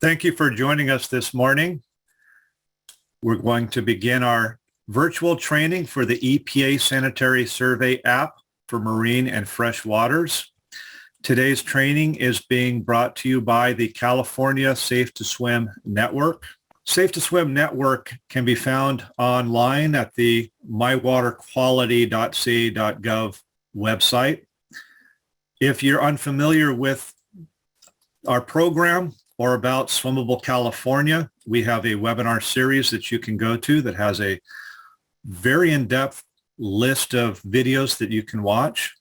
Thank you for joining us this morning. We're going to begin our virtual training for the EPA Sanitary Survey App for marine and fresh waters. Today's training is being brought to you by the California Safe to Swim Network. Safe to Swim Network can be found online at the mywaterquality.ca.gov website. If you're unfamiliar with our program or about Swimmable California, we have a webinar series that you can go to that has a very in-depth list of videos that you can watch.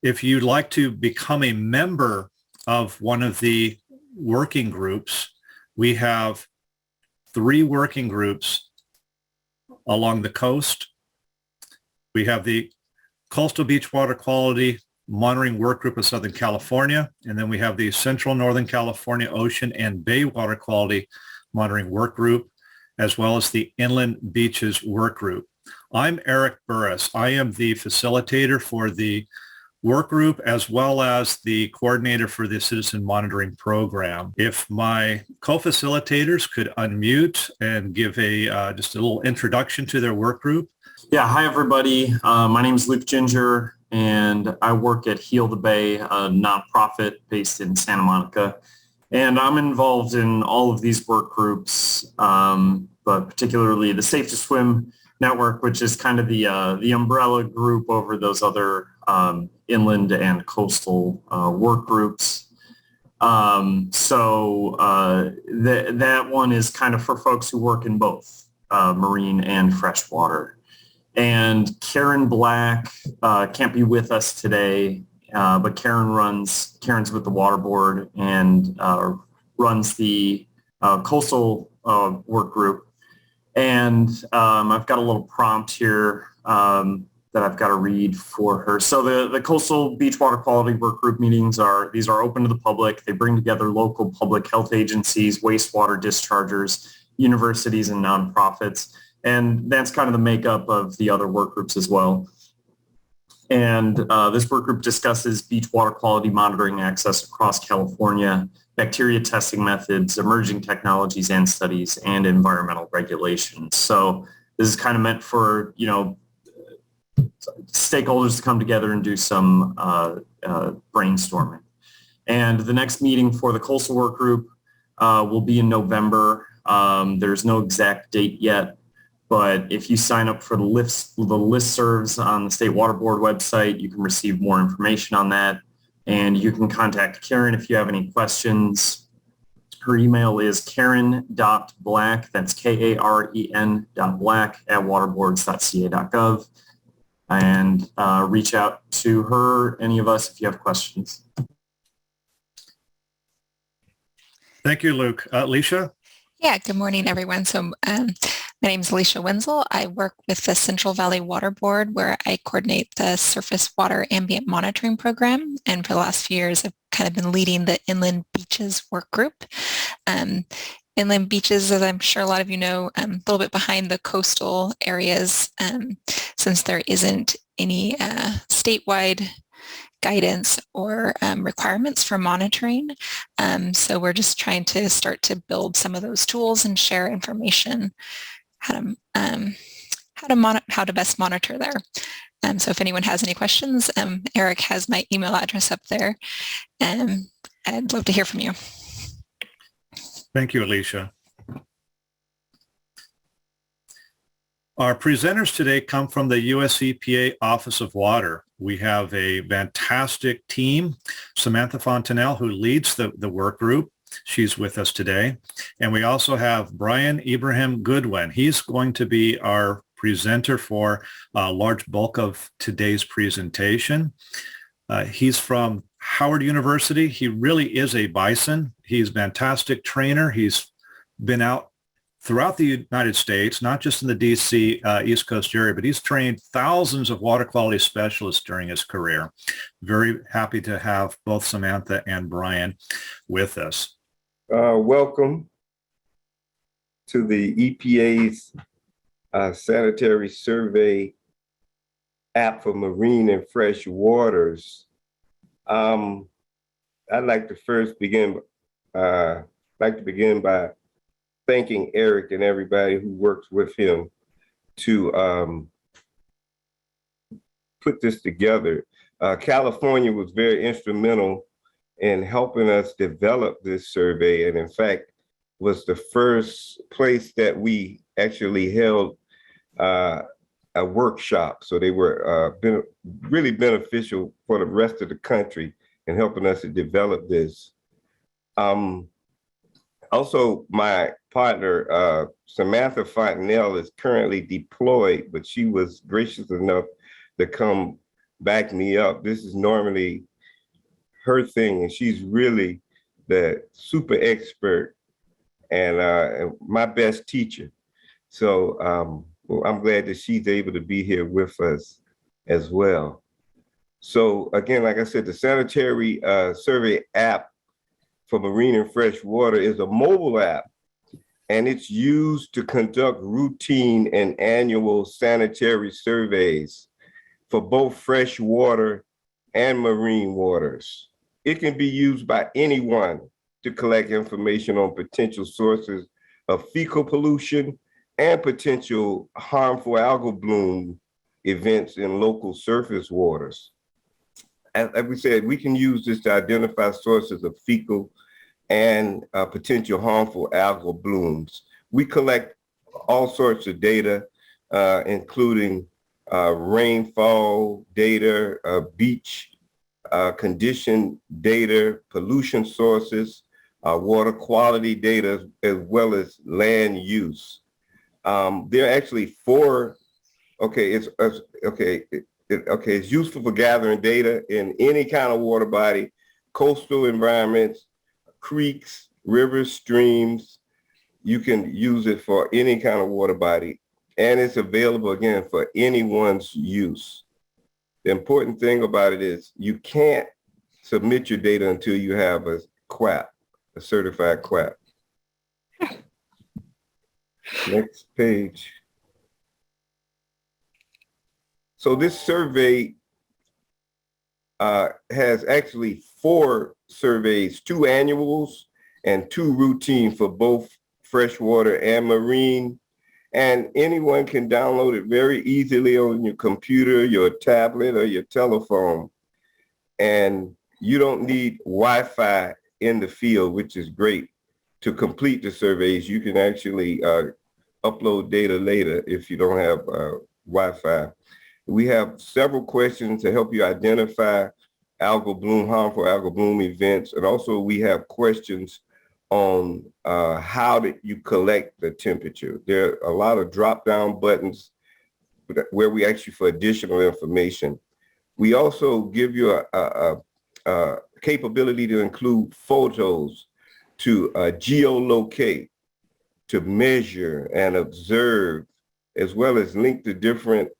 If you'd like to become a member of one of the working groups, we have 3 working groups along the coast. We have the Coastal Beach Water Quality Monitoring Work Group of Southern California, and then we have the Central Northern California Ocean and Bay Water Quality Monitoring Work Group, as well as the Inland Beaches Work Group. I'm Eric Burris. I am the facilitator for the work group as well as the coordinator for the Citizen Monitoring Program. If my co-facilitators could unmute and give just a little introduction to their work group. Yeah, hi everybody. My name is Luke Ginger and I work at Heal the Bay, a nonprofit based in Santa Monica. And I'm involved in all of these work groups, but particularly the Safe to Swim Network, which is kind of the umbrella group over those other inland and coastal work groups. That one is kind of for folks who work in both marine and freshwater. And Karen Black can't be with us today, but Karen's with the Water Board and runs the coastal work group. And I've got a little prompt here that I've got to read for her. So the Coastal Beach Water Quality Work Group meetings are open to the public. They bring together local public health agencies, wastewater dischargers, universities, and nonprofits. And that's kind of the makeup of the other work groups as well. And this work group discusses beach water quality monitoring access across California, bacteria testing methods, emerging technologies and studies, and environmental regulations. So this is kind of meant for, stakeholders to come together and do some brainstorming. And the next meeting for the coastal work group will be in November. There's no exact date yet. But if you sign up for the listservs on the State Water Board website, you can receive more information on that. And you can contact Karen if you have any questions. Her email is karen.black, that's Karen.black @waterboards.ca.gov. And reach out to her, any of us, if you have questions. Thank you, Luke. Alicia? Yeah, good morning, everyone. So my name is Alicia Wenzel. I work with the Central Valley Water Board, where I coordinate the surface water ambient monitoring program. And for the last few years, I've kind of been leading the Inland Beaches work group. Inland beaches, as I'm sure a lot of you know, a little bit behind the coastal areas, since there isn't any statewide guidance or requirements for monitoring. So we're just trying to start to build some of those tools and share information how to best monitor there. So if anyone has any questions, Eric has my email address up there, and I'd love to hear from you. Thank you, Alicia. Our presenters today come from the US EPA Office of Water. We have a fantastic team, Samantha Fontanelle, who leads the work group. She's with us today. And we also have Brian Ibrahim Goodwin. He's going to be our presenter for a large bulk of today's presentation. He's from Howard University. He really is a bison. He's a fantastic trainer. He's been out throughout the United States, not just in the DC East Coast area, but he's trained thousands of water quality specialists during his career. Very happy to have both Samantha and Brian with us. Welcome to the EPA's Sanitary Survey App for marine and fresh waters. I'd like to first begin like to begin by thanking Eric and everybody who works with him to put this together. California was very instrumental in helping us develop this survey, and in fact, was the first place that we actually held a workshop. So they were really beneficial for the rest of the country in helping us to develop this. Also, my partner, Samantha Fontenelle, is currently deployed, but she was gracious enough to come back me up. This is normally her thing, and she's really the super expert and my best teacher. So I'm glad that she's able to be here with us as well. So again, like I said, the Sanitary Survey App for marine and fresh water is a mobile app, and it's used to conduct routine and annual sanitary surveys for both fresh water and marine waters. It can be used by anyone to collect information on potential sources of fecal pollution and potential harmful algal bloom events in local surface waters. As we said, we can use this to identify sources of fecal and potential harmful algal blooms. We collect all sorts of data, including rainfall data, beach condition data, pollution sources, water quality data, as well as land use. There are actually four. It's useful for gathering data in any kind of water body, coastal environments, creeks, rivers, streams. You can use it for any kind of water body, and it's available again for anyone's use. The important thing about it is you can't submit your data until you have a QAP, a certified QAP. Next page. So this survey has actually 4 surveys, 2 annuals and 2 routine for both freshwater and marine. And anyone can download it very easily on your computer, your tablet, or your telephone. And you don't need Wi-Fi in the field, which is great. To complete the surveys, you can actually upload data later if you don't have Wi-Fi. We have several questions to help you identify algal bloom, harmful algal bloom events. And also we have questions on how did you collect the temperature. There are a lot of drop-down buttons where we ask you for additional information. We also give you a capability to include photos to geolocate, to measure and observe, as well as link to different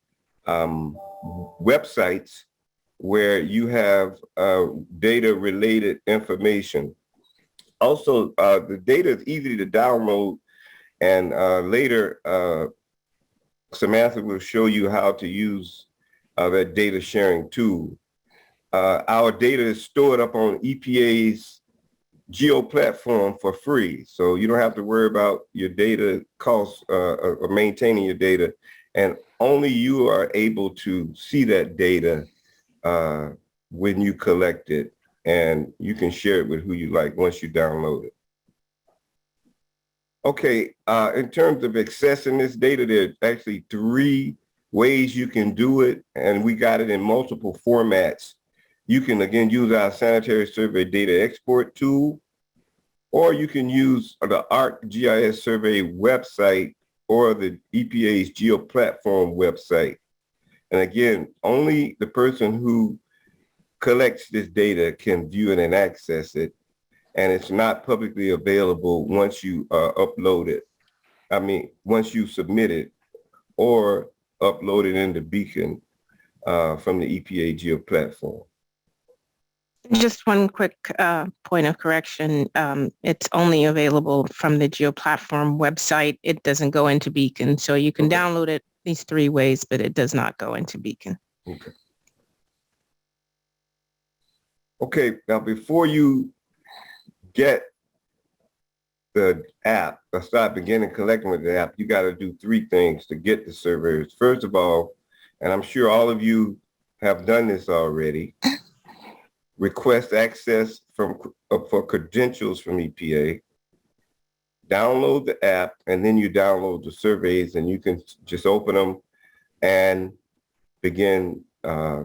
websites where you have data-related information. Also, the data is easy to download, and later Samantha will show you how to use that data sharing tool. Our data is stored up on EPA's Geo platform for free, so you don't have to worry about your data costs or maintaining your data, and only you are able to see that data when you collect it, and you can share it with who you like once you download it. Okay, in terms of accessing this data, there's actually 3 ways you can do it, and we got it in multiple formats. You can, again, use our sanitary survey data export tool, or you can use the ArcGIS survey website or the EPA's Geo platform website. And again, only the person who collects this data can view it and access it. And it's not publicly available once you upload it. I mean, once you submit it or upload it into Beacon from the EPA Geo platform. Just one quick point of correction. It's only available from the Geo platform website. It doesn't go into Beacon. So you can download it these 3 ways, but it does not go into Beacon. Okay. Okay, now before you get the app or start beginning collecting with the app, you got to do three things to get the surveys. First of all, and I'm sure all of you have done this already, request access for credentials from EPA, download the app, and then you download the surveys and you can just open them and begin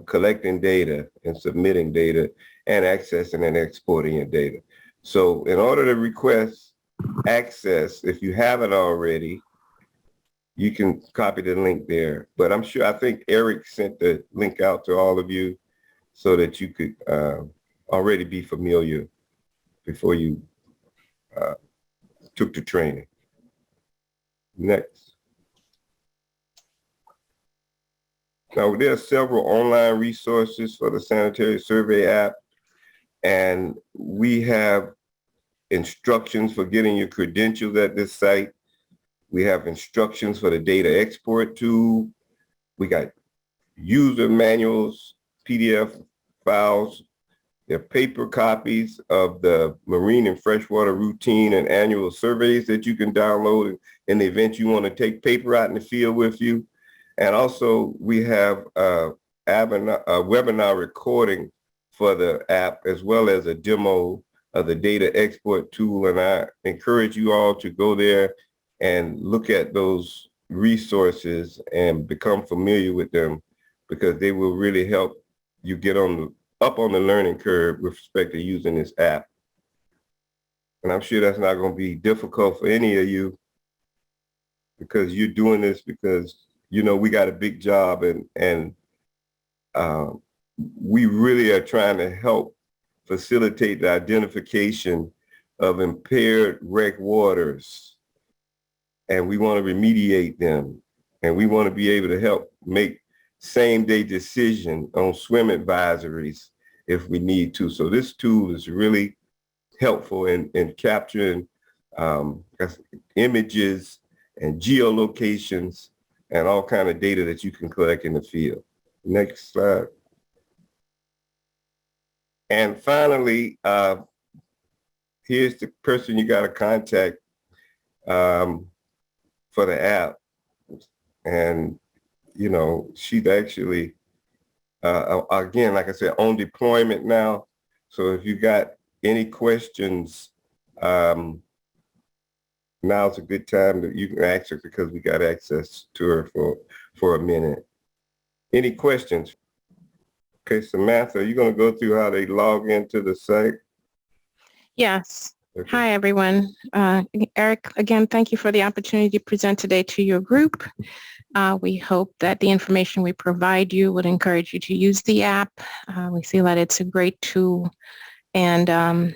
collecting data and submitting data and accessing and exporting your data. So in order to request access, if you haven't already, you can copy the link there. But I'm sure, I think Eric sent the link out to all of you so that you could already be familiar before you took the training. Next. Now, there are several online resources for the Sanitary Survey app, and we have instructions for getting your credentials at this site. We have instructions for the data export tool. We got user manuals, PDF files. There are paper copies of the marine and freshwater routine and annual surveys that you can download in the event you want to take paper out in the field with you. And also we have a webinar recording for the app, as well as a demo of the data export tool. And I encourage you all to go there and look at those resources and become familiar with them, because they will really help you get up on the learning curve with respect to using this app. And I'm sure that's not going to be difficult for any of you, because you're doing this because, you know, we got a big job, and we really are trying to help facilitate the identification of impaired wreck waters, and we want to remediate them, and we want to be able to help make same-day decision on swim advisories if we need to. So this tool is really helpful in capturing images and geolocations and all kind of data that you can collect in the field. Next slide. And finally, here's the person you got to contact for the app. And, you know, she's actually, again, like I said, on deployment now. So if you got any questions, now's a good time that you can ask her, because we got access to her for a minute. Any questions? Okay, Samantha, are you going to go through how they log into the site? Yes. Okay. Hi, everyone. Eric, again, thank you for the opportunity to present today to your group. We hope that the information we provide you would encourage you to use the app. We feel that it's a great tool, and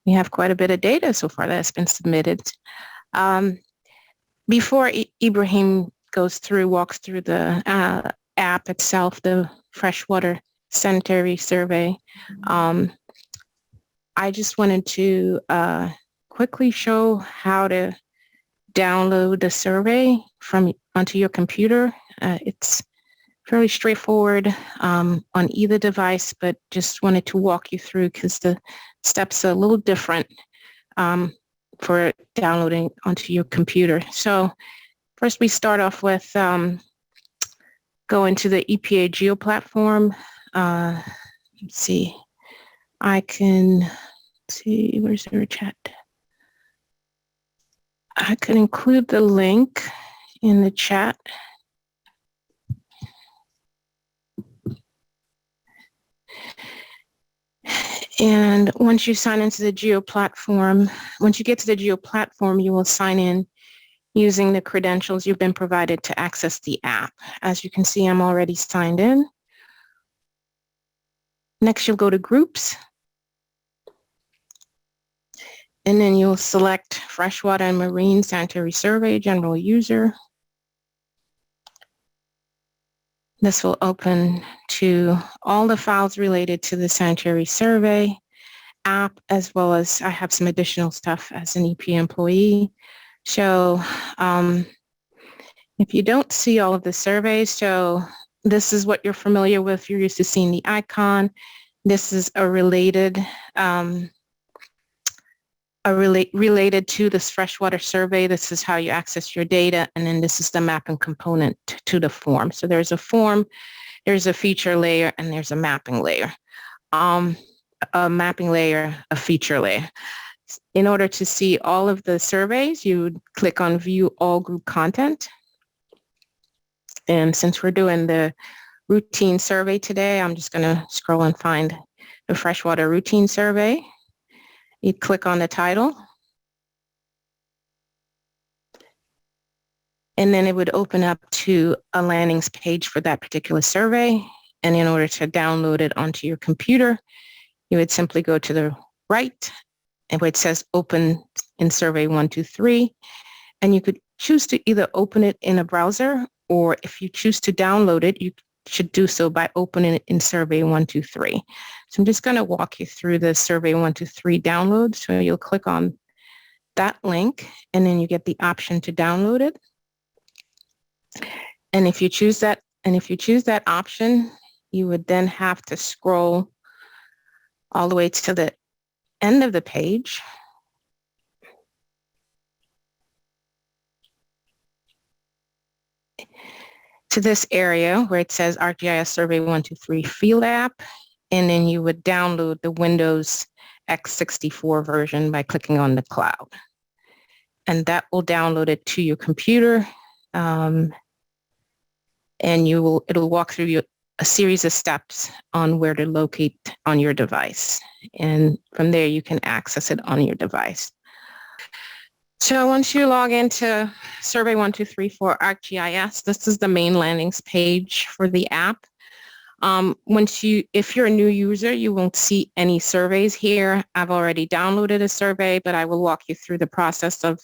we have quite a bit of data so far that's been submitted. Before Ibrahim walks through the app itself, the Freshwater Sanitary Survey, I just wanted to quickly show how to download the survey onto your computer. It's fairly straightforward on either device, but just wanted to walk you through because the steps are a little different for downloading onto your computer. So first we start off with go into the EPA Geo platform. Let's see. I can see, where's their chat? I could include the link in the chat. And once you sign into the Geo platform, once you get to the Geo platform, you will sign in using the credentials you've been provided to access the app. As you can see, I'm already signed in. Next, you'll go to Groups. And then you'll select Freshwater and Marine Sanitary Survey, General User. This will open to all the files related to the Sanitary Survey app, as well as I have some additional stuff as an EPA employee. So if you don't see all of the surveys, so this is what you're familiar with. You're used to seeing the icon. This is a related are related to this freshwater survey. This is how you access your data. And then this is the mapping component to the form. So there's a form, there's a feature layer, and there's a mapping layer. A mapping layer, a feature layer. In order to see all of the surveys, you would click on View All Group Content. And since we're doing the routine survey today, I'm just going to scroll and find the freshwater routine survey. You click on the title. And then it would open up to a landing page for that particular survey. And in order to download it onto your computer, you would simply go to the right and where it says Open in Survey 123. And you could choose to either open it in a browser, or if you choose to download it, you should do so by opening it in Survey 123. So I'm just going to walk you through the Survey 123 download. So you'll click on that link, and then you get the option to download it. And if you choose that, option, you would then have to scroll all the way to the end of the page. To this area where it says ArcGIS Survey 123 Field App, and then you would download the Windows x64 version by clicking on the cloud. And that will download it to your computer, and it'll walk through you a series of steps on where to locate on your device. And from there, you can access it on your device. So once you log into Survey 123 for ArcGIS, this is the main landing page for the app. If you're a new user, you won't see any surveys here. I've already downloaded a survey, but I will walk you through the process of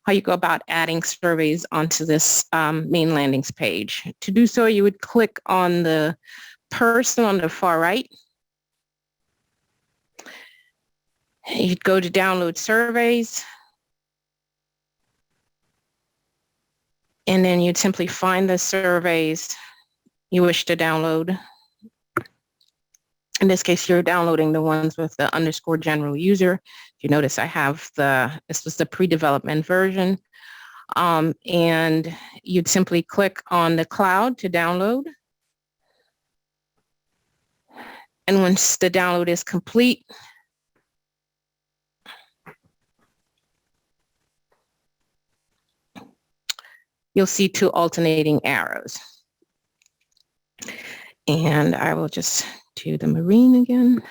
how you go about adding surveys onto this main landing page. To do so, you would click on the person on the far right. You'd go to download surveys. And then you'd simply find the surveys you wish to download. In this case, you're downloading the ones with the _ general user. You notice I have this was the pre-development version. And you'd simply click on the cloud to download. And once the download is complete, you'll see two alternating arrows. And I will just do the marine again.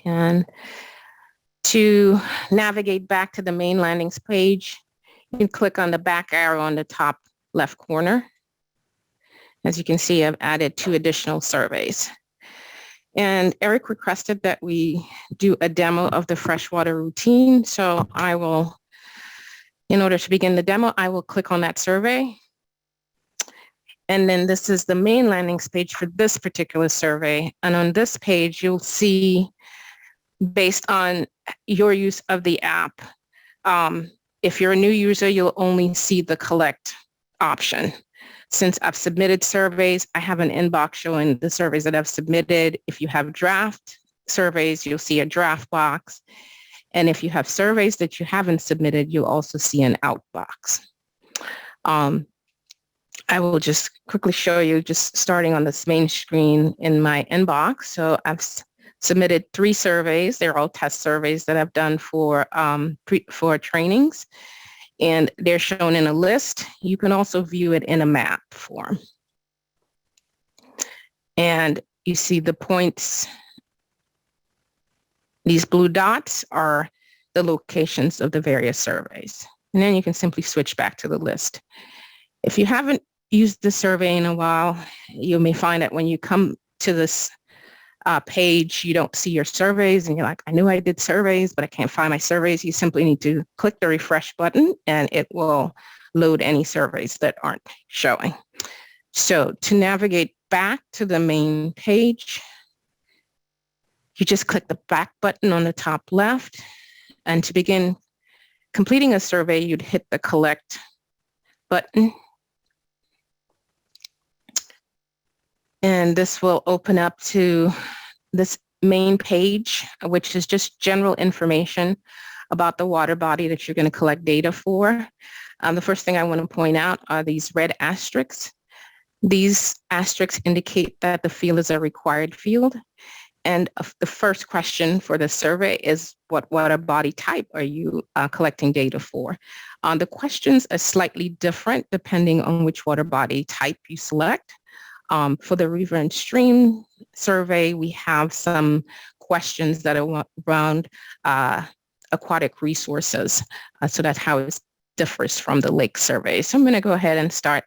And to navigate back to the main landing page, you can click on the back arrow on the top left corner. As you can see, I've added 2 additional surveys. And Eric requested that we do a demo of the freshwater routine. So I will, in order to begin the demo, I will click on that survey. And then this is the main landing page for this particular survey. And on this page, you'll see, based on your use of the app, if you're a new user, you'll only see the collect option. Since I've submitted surveys, I have an inbox showing the surveys that I've submitted. If you have draft surveys, you'll see a draft box. And if you have surveys that you haven't submitted, you'll also see an out box. I will just quickly show you, just starting on this main screen in my inbox. So I've submitted 3 surveys. They're all test surveys that I've done for trainings, and they're shown in a list. You can also view it in a map form. And you see the points. These blue dots are the locations of the various surveys. And then you can simply switch back to the list. If you haven't used the survey in a while, you may find that when you come to this page, you don't see your surveys and you're like, I knew I did surveys, but I can't find my surveys. You simply need to click the refresh button and it will load any surveys that aren't showing. So to navigate back to the main page, you just click the back button on the top left. And to begin completing a survey, you'd hit the collect button. And this will open up to this main page, which is just general information about the water body that you're going to collect data for. The first thing I want to point out are these red asterisks. These asterisks indicate that the field is a required field. And the first question for the survey is, what water body type are you collecting data for? The questions are slightly different depending on which water body type you select. For the river and stream survey, we have some questions that are around aquatic resources. So that's how it differs from the lake survey. So I'm going to go ahead and start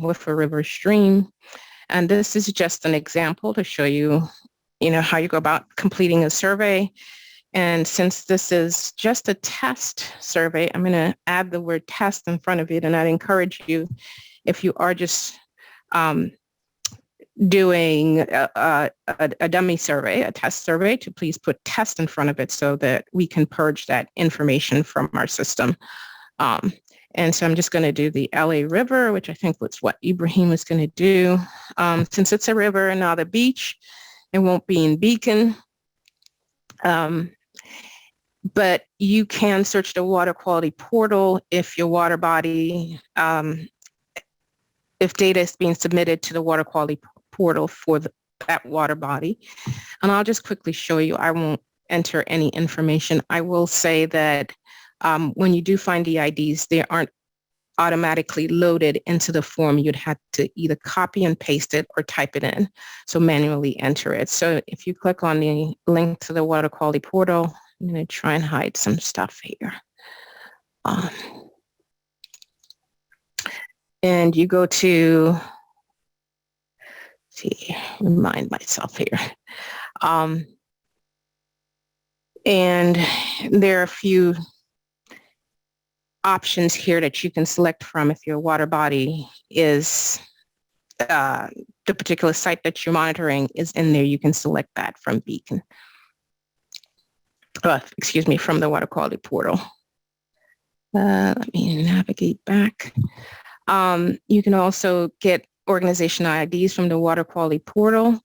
with a river stream. And this is just an example to show you, how you go about completing a survey. And since this is just a test survey, I'm going to add the word test in front of it. And I'd encourage you, if you are just doing a dummy survey, a test survey, to please put test in front of it so that we can purge that information from our system. And so I'm just going to do the LA River, which I think was what Ibrahim was going to do. Since it's a river and not a beach, it won't be in Beacon. But you can search the water quality portal if your water body, if data is being submitted to the water quality portal for that water body. And I'll just quickly show you, I won't enter any information. I will say that when you do find the IDs, they aren't automatically loaded into the form. You'd have to either copy and paste it or type it in. So manually enter it. So if you click on the link to the water quality portal, I'm going to try and hide some stuff here. And you go to, remind myself here. And there are a few options here that you can select from if your water body is, the particular site that you're monitoring is in there. You can select that from Beacon. From the water quality portal. Let me navigate back. You can also get organization IDs from the water quality portal.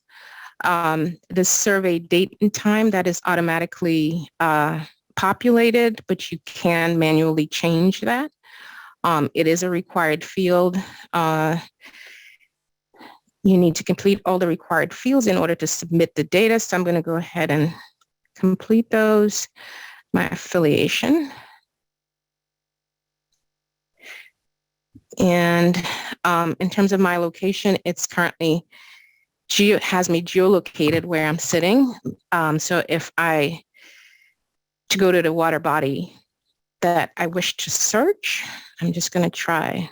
The survey date and time, that is automatically populated, but you can manually change that. It is a required field. You need to complete all the required fields in order to submit the data. So I'm going to go ahead and complete those. My affiliation. And in terms of my location, it's currently has me geolocated where I'm sitting. So if to go to the water body that I wish to search, I'm just going to try.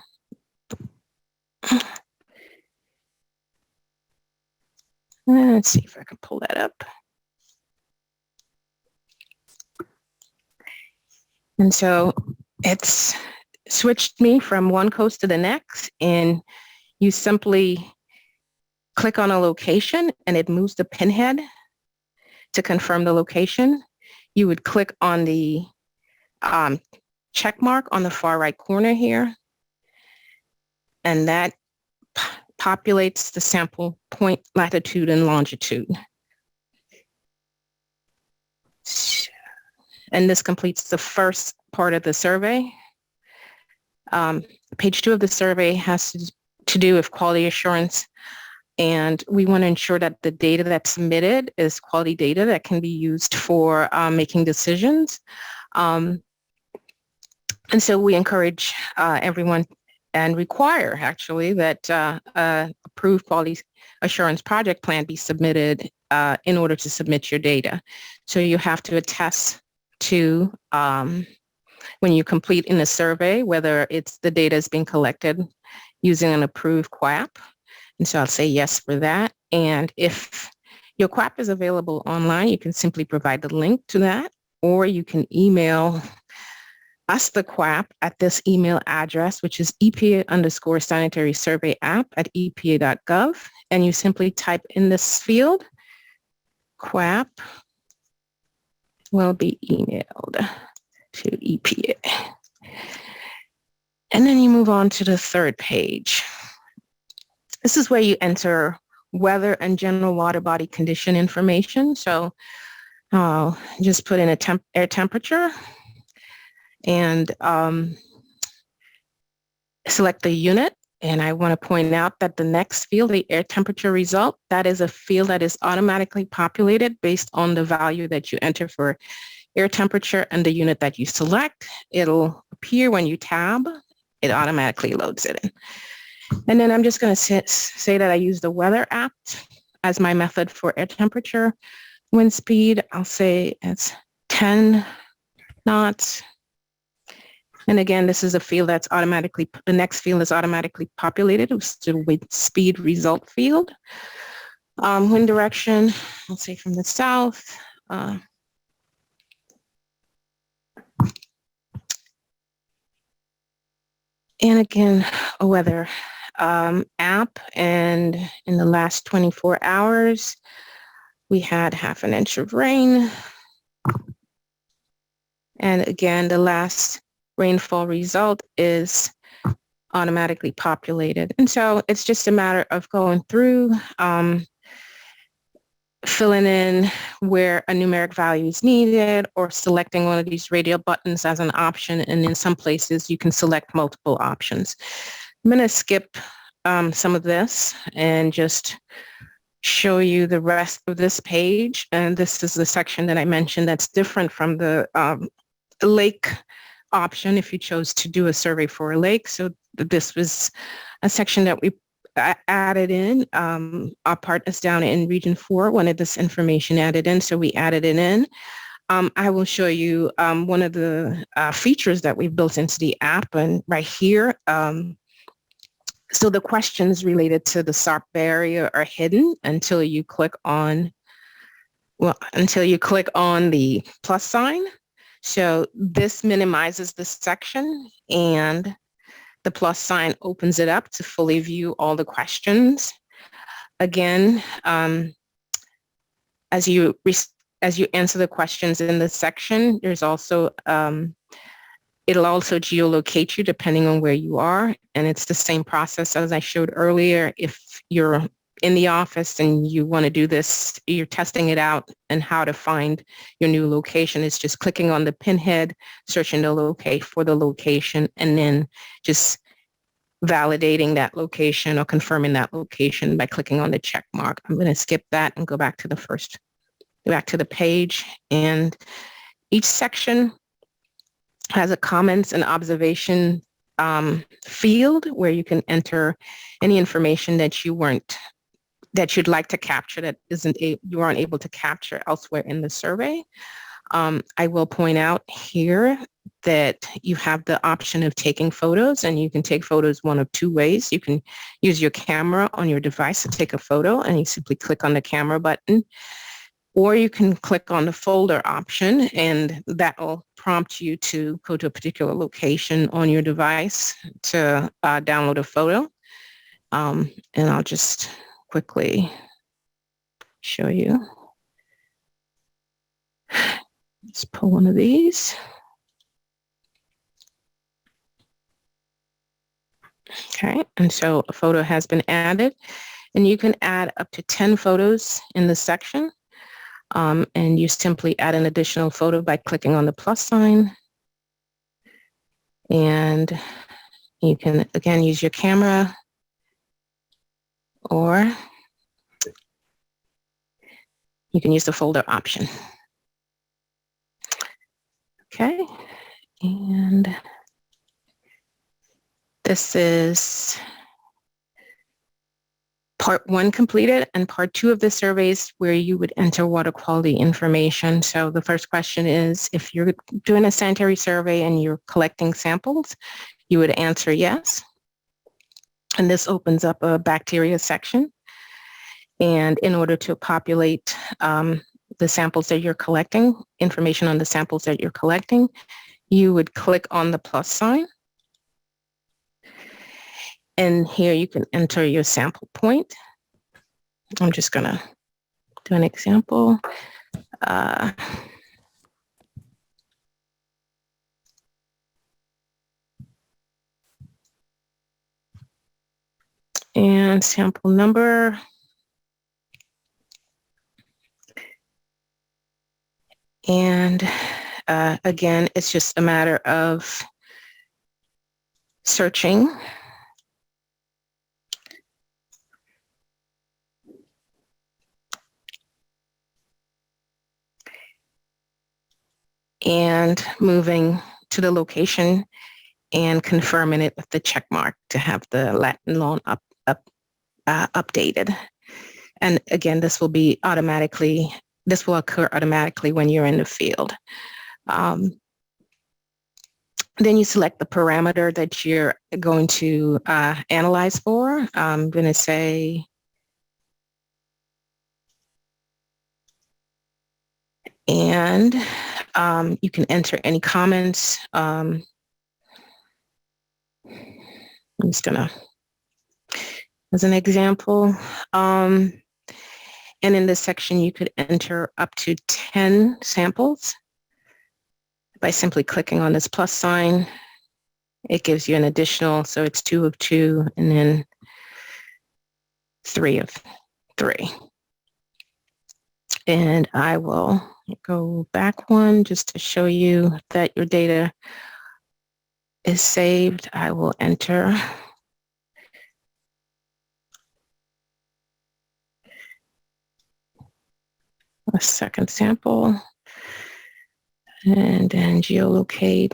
Let's see if I can pull that up. And so it's switched me from one coast to the next, and you simply click on a location and it moves the pinhead to confirm the location. You would click on the check mark on the far right corner here, and that populates the sample point latitude and longitude. And this completes the first part of the survey. Page 2 of the survey has to do with quality assurance, and we want to ensure that the data that's submitted is quality data that can be used for making decisions. And so we encourage everyone and require actually that approved quality assurance project plan be submitted in order to submit your data. So you have to attest to when you complete in a survey, whether it's the data is being collected using an approved QAP. And so I'll say yes for that. And if your QAP is available online, you can simply provide the link to that, or you can email us the QAP at this email address, which is EPA_Sanitary Survey App at EPA.gov. And you simply type in this field, QAP will be emailed to EPA. And then you move on to the third page. This is where you enter weather and general water body condition information. So just put in air temperature, and select the unit. And I want to point out that the next field, the air temperature result, that is a field that is automatically populated based on the value that you enter for air temperature and the unit that you select. It'll appear when you tab, it automatically loads it in. And then I'm just going to say that I use the weather app as my method for air temperature. Wind speed, I'll say it's 10 knots. And again, this is a field that's automatically, the next field is automatically populated. It's the wind speed result field. Wind direction, let's say from the south. And again, a weather app. And in the last 24 hours, we had 1/2 inch of rain. And again, the last rainfall result is automatically populated. And so it's just a matter of going through, filling in where a numeric value is needed, or selecting one of these radial buttons as an option. And in some places, you can select multiple options. I'm going to skip some of this and just show you the rest of this page. And this is the section that I mentioned that's different from the lake option if you chose to do a survey for a lake. So this was a section that we added in. Our partners down in Region 4 wanted this information added in, so we added it in. I will show you one of the features that we've built into the app, and right here, so the questions related to the SARP barrier are hidden until you click on, the plus sign. So this minimizes the section, and the plus sign opens it up to fully view all the questions. Again, as you answer the questions in this section, there's also, it'll also geolocate you depending on where you are. And it's the same process as I showed earlier. If you're in the office and you want to do this, you're testing it out, and how to find your new location is just clicking on the pinhead, searching for the location, and then just validating that location or confirming that location by clicking on the check mark. I'm going to skip that and go back to the page. And each section has a comments and observation field where you can enter any information that you'd like to capture that you aren't able to capture elsewhere in the survey. I will point out here that you have the option of taking photos, and you can take photos one of two ways. You can use your camera on your device to take a photo, and you simply click on the camera button, or you can click on the folder option, and that will prompt you to go to a particular location on your device to download a photo. And I'll just quickly show you. Let's pull one of these. Okay, and so a photo has been added, and you can add up to 10 photos in the section. And you simply add an additional photo by clicking on the plus sign. And you can, again, use your camera, or you can use the folder option. Okay, and this is part 1 completed, and part 2 of the surveys where you would enter water quality information. So the first question is, if you're doing a sanitary survey and you're collecting samples, you would answer yes. And this opens up a bacteria section. And in order to populate the samples that you're collecting, information on the samples that you're collecting, you would click on the plus sign. And here you can enter your sample point. I'm just going to do an example. And sample number. And again, it's just a matter of searching and moving to the location and confirming it with the check mark to have the Latin loan updated. And again, this will occur automatically when you're in the field. Then you select the parameter that you're going to analyze for. I'm going to say and you can enter any comments. I'm just gonna, as an example, and in this section, you could enter up to 10 samples by simply clicking on this plus sign. It gives you an additional, so it's 2 of 2, and then 3 of 3. And I will go back one just to show you that your data is saved. I will enter a second sample and then geolocate.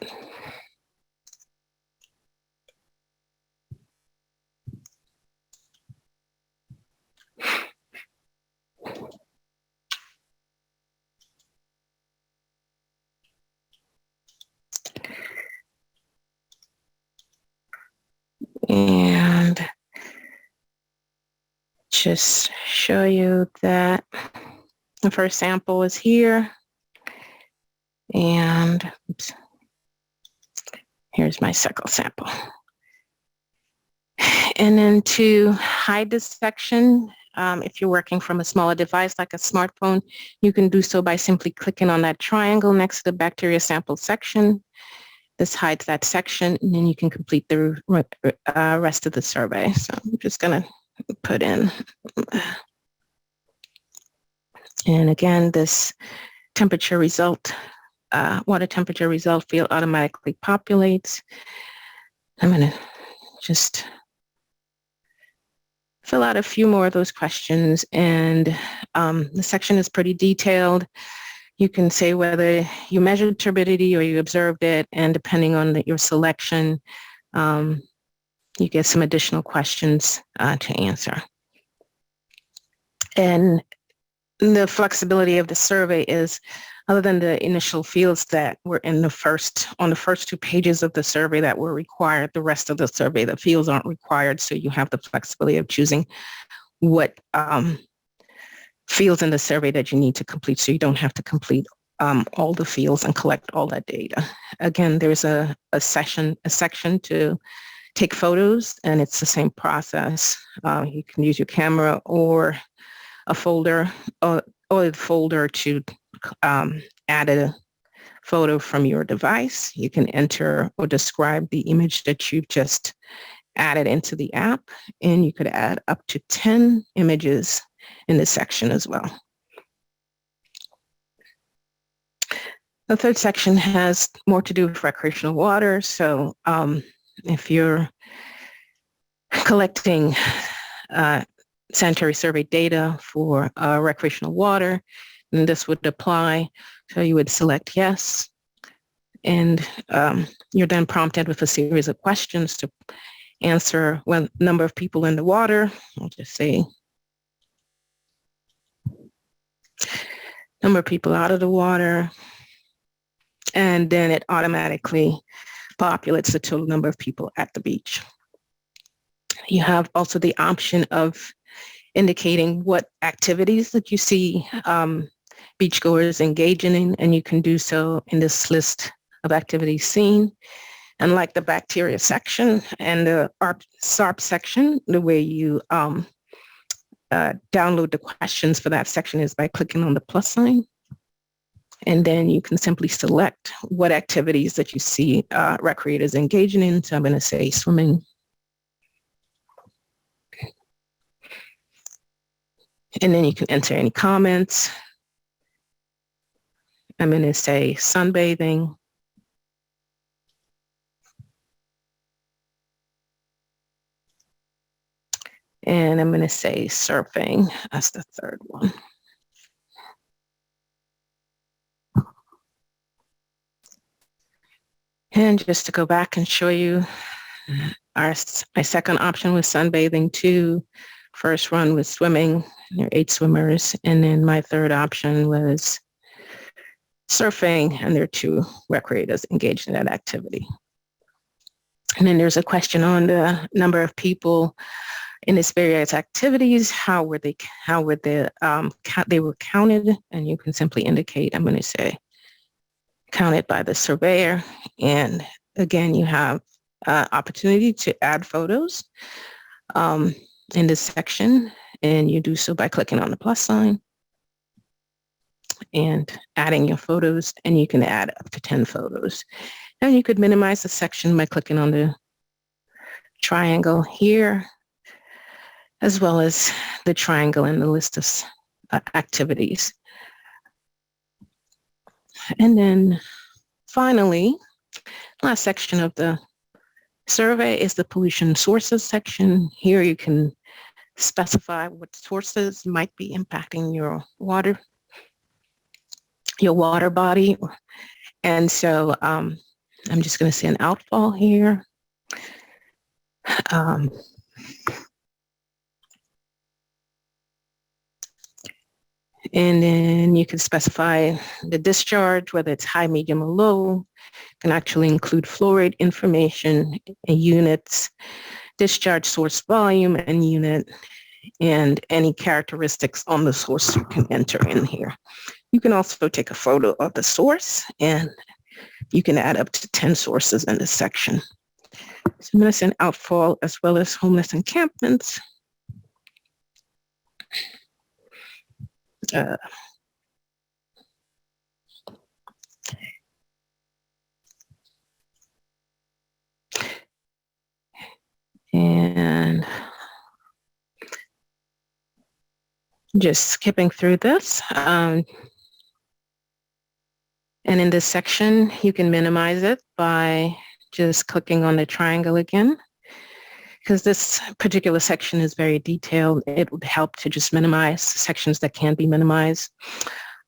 And just show you that the first sample is here. And oops, here's my second sample. And then to hide this section, if you're working from a smaller device like a smartphone, you can do so by simply clicking on that triangle next to the bacteria sample section. This hides that section, and then you can complete the rest of the survey. So I'm just going to put in. And again, this temperature result, water temperature result field automatically populates. I'm going to just fill out a few more of those questions, and the section is pretty detailed. You can say whether you measured turbidity or you observed it, and depending on your selection, you get some additional questions to answer. And the flexibility of the survey is, other than the initial fields that were on the first 2 pages of the survey that were required, the rest of the survey, the fields aren't required, so you have the flexibility of choosing what fields in the survey that you need to complete, so you don't have to complete all the fields and collect all that data. Again, there's a section to take photos, and it's the same process. You can use your camera or a folder or a folder to add a photo from your device. You can enter or describe the image that you've just added into the app, and you could add up to 10 images in this section as well. The third section has more to do with recreational water. So if you're collecting sanitary survey data for recreational water, then this would apply. So you would select yes, and you're then prompted with a series of questions to answer number of people in the water. I'll just say number of people out of the water, and then it automatically populates the total number of people at the beach. You have also the option of indicating what activities that you see beachgoers engaging in, and you can do so in this list of activities seen. And like the bacteria section and the SARP section, the way you download the questions for that section is by clicking on the plus sign. And then you can simply select what activities that you see recreators engaging in. So I'm going to say swimming. And then you can enter any comments. I'm going to say sunbathing. And I'm going to say surfing. That's the third one. And just to go back and show you, my second option was sunbathing 2. First one was swimming. There are 8 swimmers. And then my third option was surfing, and there are 2 recreators engaged in that activity. And then there's a question on the number of people in its various activities. How were they were counted? And you can simply indicate, I'm going to say, counted by the surveyor. And again, you have opportunity to add photos in this section, and you do so by clicking on the plus sign and adding your photos, and you can add up to 10 photos. And you could minimize the section by clicking on the triangle here, as well as the triangle in the list of activities. And then finally, last section of the survey is the pollution sources section. Here you can specify what sources might be impacting your water body. And so I'm just going to say an outfall here. And then you can specify the discharge, whether it's high, medium, or low. You can actually include flow rate information and units, discharge source volume and unit, and any characteristics on the source you can enter in here. You can also take a photo of the source, and you can add up to 10 sources in this section. So medicine outfall, as well as homeless encampments. And just skipping through this. And in this section, you can minimize it by just clicking on the triangle again. Because this particular section is very detailed, it would help to just minimize sections that can be minimized.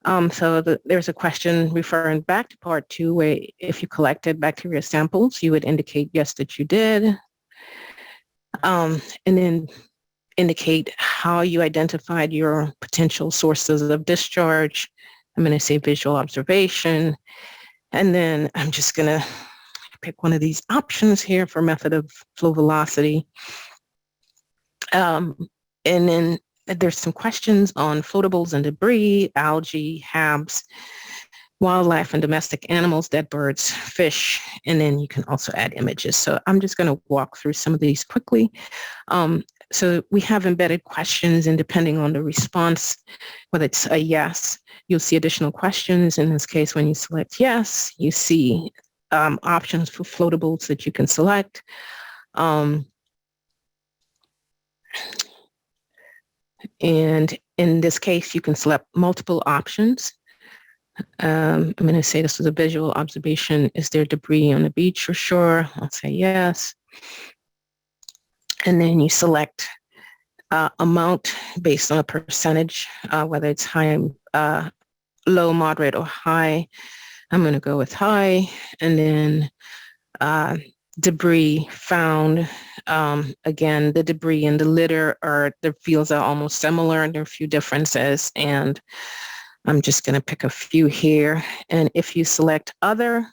There's a question referring back to part 2, where if you collected bacteria samples, you would indicate yes that you did. And then indicate how you identified your potential sources of discharge. I'm going to say visual observation. And then I'm just going to pick one of these options here for method of flow velocity. And then there's some questions on floatables and debris, algae, HABs, wildlife and domestic animals, dead birds, fish, and then you can also add images. So I'm just going to walk through some of these quickly. So we have embedded questions, and depending on the response, whether it's a yes, you'll see additional questions. In this case, when you select yes, you see options for floatables that you can select. And in this case, you can select multiple options. I'm going to say this is a visual observation. Is there debris on the beach or shore? I'll say yes. And then you select amount based on a percentage, whether it's high, low, moderate, or high. I'm going to go with high. And then debris found. Again, the debris in the litter the fields are almost similar, and there are a few differences. And I'm just going to pick a few here. And if you select other,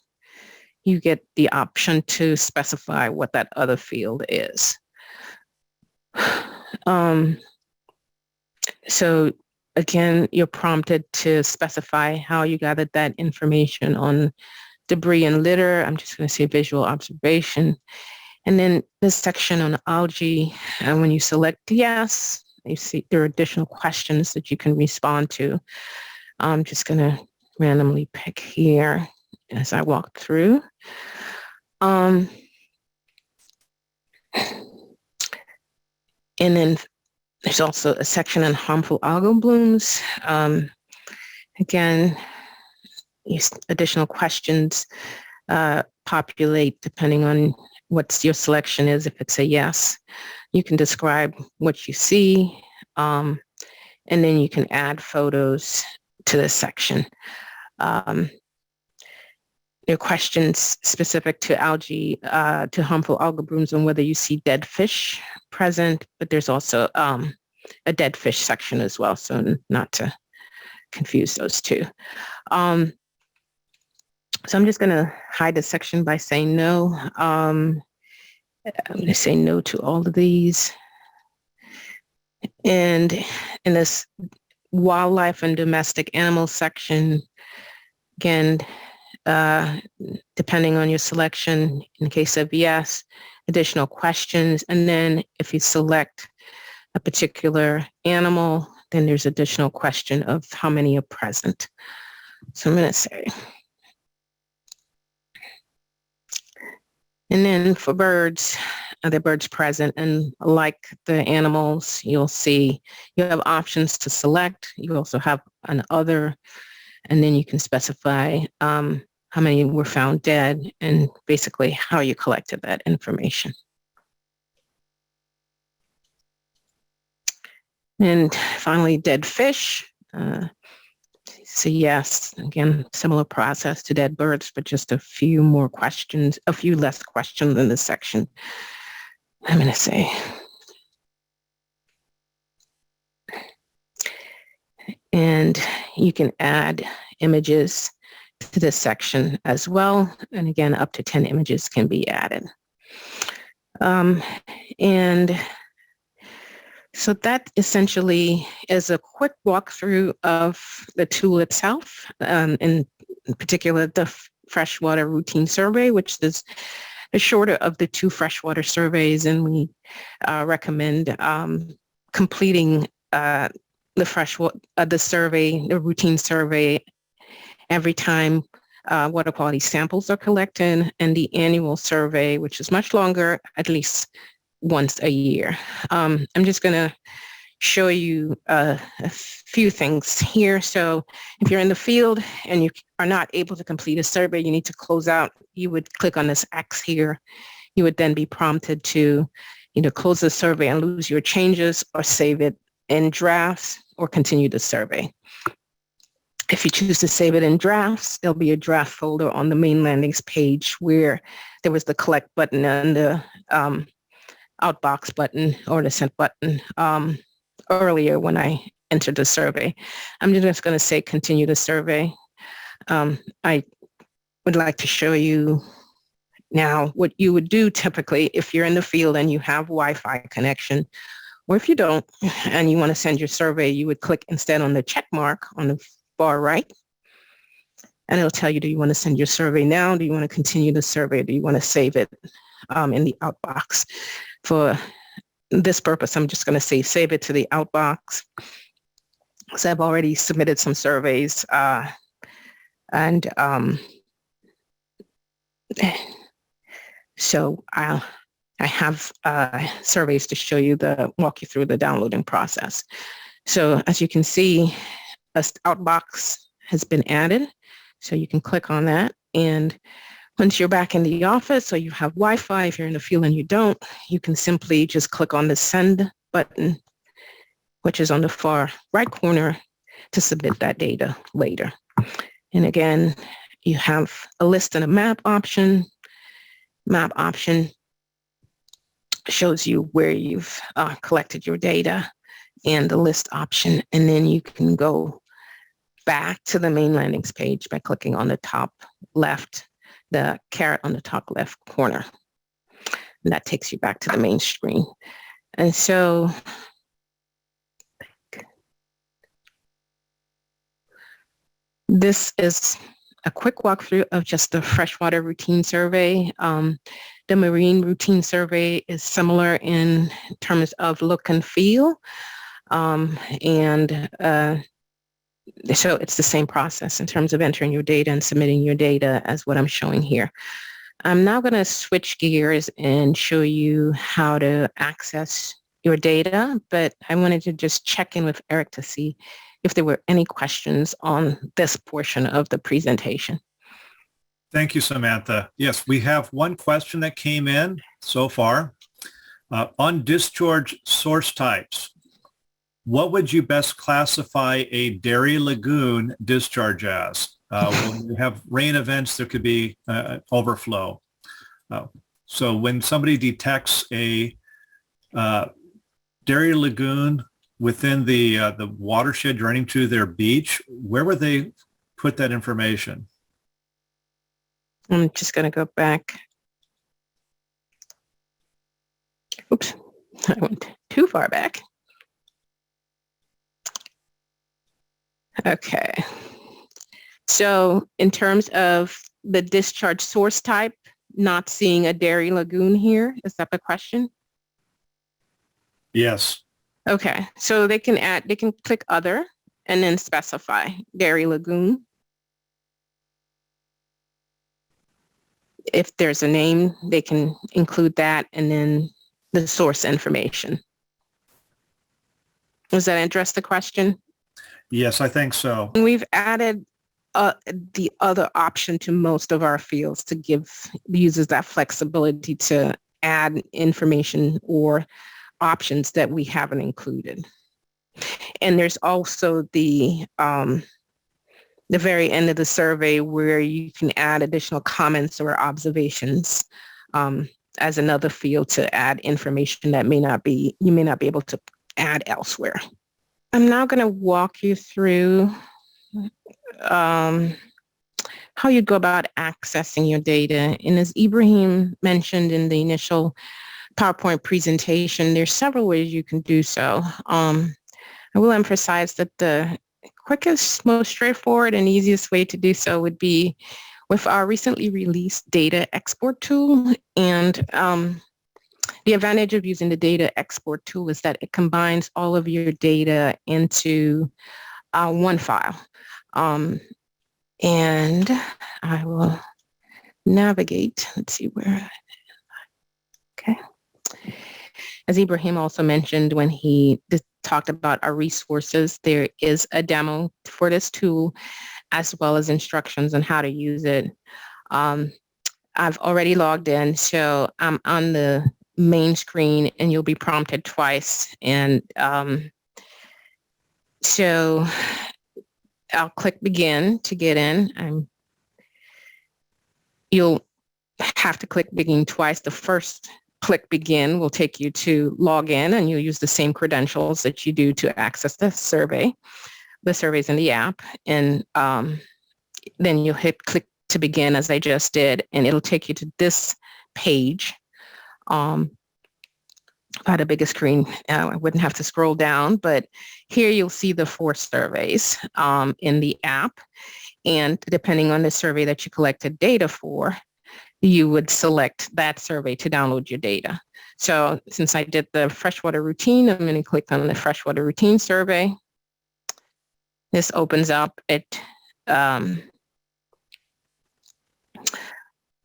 you get the option to specify what that other field is. So again, you're prompted to specify how you gathered that information on debris and litter. I'm just going to say visual observation. And then this section on algae, and when you select yes, you see there are additional questions that you can respond to. I'm just going to randomly pick here as I walk through. And then there's also a section on harmful algal blooms. Again, additional questions populate depending on what your selection is. If it's a yes, you can describe what you see, and then you can add photos to this section. There are questions specific to algae, to harmful algal blooms, and whether you see dead fish present, but there's also a dead fish section as well, so not to confuse those two. So I'm just going to hide the section by saying no. I'm going to say no to all of these. And in this wildlife and domestic animal section, again, depending on your selection, in case of yes, additional questions. And then if you select a particular animal, then there's additional question of how many are present. So I'm going to say. And then for birds, are the birds present? And like the animals, you'll see you have options to select. You also have an other, and then you can specify how many were found dead and basically how you collected that information. And finally, dead fish. So yes, again, similar process to dead birds, but just a few more questions, a few less questions in this section. I'm going to say. And you can add images to this section as well. And again, up to 10 images can be added. And so that essentially is a quick walkthrough of the tool itself, in particular the freshwater routine survey, which is the shorter of the two freshwater surveys, and we recommend completing the survey, the routine survey, every time water quality samples are collected, and the annual survey, which is much longer, at least once a year. I'm just going to show you a few things here. So if you're in the field and you are not able to complete a survey, you need to close out. You would click on this X here. You would then be prompted to either close the survey and lose your changes, or save it in drafts, or continue the survey. If you choose to save it in drafts, there'll be a draft folder on the main landings page where there was the collect button and the outbox button, or the sent button earlier when I entered the survey. I'm just going to say continue the survey. I would like to show you now what you would do typically if you're in the field and you have Wi-Fi connection, or if you don't and you want to send your survey, you would click instead on the check mark on the far right, and it'll tell you, do you want to send your survey now? Do you want to continue the survey? Do you want to save it in the outbox? For this purpose, I'm just going to say save it to the outbox. So I've already submitted some surveys, and so I have surveys to show you, walk you through the downloading process. So as you can see, a outbox has been added. So you can click on that, and once you're back in the office or you have Wi-Fi, if you're in the field and you don't, you can simply just click on the send button, which is on the far right corner, to submit that data later. And again, you have a list and a map option. Map option shows you where you've collected your data, and the list option. And then you can go back to the main landings page by clicking on the top left, the caret on the top left corner. And that takes you back to the main screen. And so this is a quick walkthrough of just the freshwater routine survey. The marine routine survey is similar in terms of look and feel. So it's the same process in terms of entering your data and submitting your data as what I'm showing here. I'm now going to switch gears and show you how to access your data, but I wanted to just check in with Eric to see if there were any questions on this portion of the presentation. Thank you, Samantha. Yes, we have one question that came in so far. On discharge source types, what would you best classify a dairy lagoon discharge as? When you have rain events, there could be overflow. So when somebody detects a dairy lagoon within the watershed draining to their beach, where would they put that information? I'm just going to go back. Oops, I went too far back. Okay. So in terms of the discharge source type, not seeing a dairy lagoon here, is that the question? Yes. Okay, so they can click other and then specify dairy lagoon. If there's a name, they can include that and then the source information. Does that address the question? Yes, I think so. We've added the other option to most of our fields to give users that flexibility to add information or options that we haven't included. And there's also the very end of the survey where you can add additional comments or observations as another field to add information that you may not be able to add elsewhere. I'm now going to walk you through how you go about accessing your data. And as Ibrahim mentioned in the initial PowerPoint presentation, there's several ways you can do so. I will emphasize that the quickest, most straightforward and easiest way to do so would be with our recently released data export tool. And the advantage of using the data export tool is that it combines all of your data into one file. And I will navigate. Let's see where. Okay. As Ibrahim also mentioned when he talked about our resources, there is a demo for this tool as well as instructions on how to use it. I've already logged in, so I'm on the main screen and you'll be prompted twice. And so I'll click begin to get in. You'll have to click begin twice. The first click begin will take you to log in, and you'll use the same credentials that you do to access the survey. The survey's in the app, and then you'll hit click to begin as I just did, and it'll take you to this page. If I had a bigger screen, I wouldn't have to scroll down, but here you'll see the 4 surveys in the app. And depending on the survey that you collected data for, you would select that survey to download your data. So since I did the freshwater routine, I'm going to click on the freshwater routine survey. This opens up. It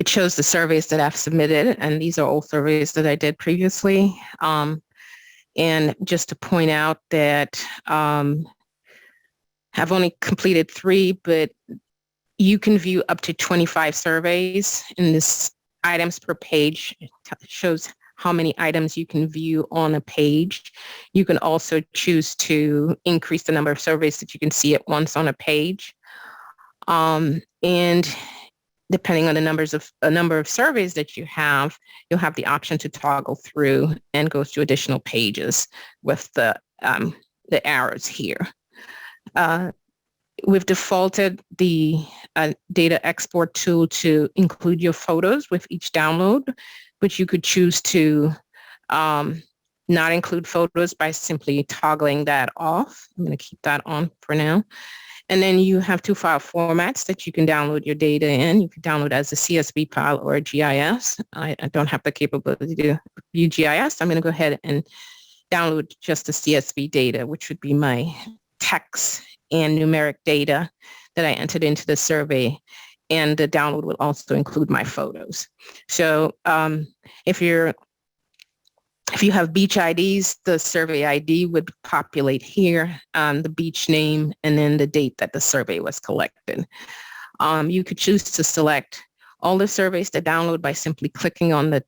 shows the surveys that I've submitted, and these are all surveys that I did previously. And just to point out that I've only completed 3, but you can view up to 25 surveys in this items per page. It shows how many items you can view on a page. You can also choose to increase the number of surveys that you can see at once on a page. And depending on the number of surveys that you have, you'll have the option to toggle through and go to additional pages with the arrows here. We've defaulted the data export tool to include your photos with each download, but you could choose to not include photos by simply toggling that off. I'm going to keep that on for now. And then you have 2 file formats that you can download your data in. You can download as a CSV file or a GIS. I don't have the capability to view GIS. I'm going to go ahead and download just the CSV data, which would be my text and numeric data that I entered into the survey. And the download will also include my photos. So if you're If you have beach IDs, the survey ID would populate here, the beach name, and then the date that the survey was collected. You could choose to select all the surveys to download by simply clicking on the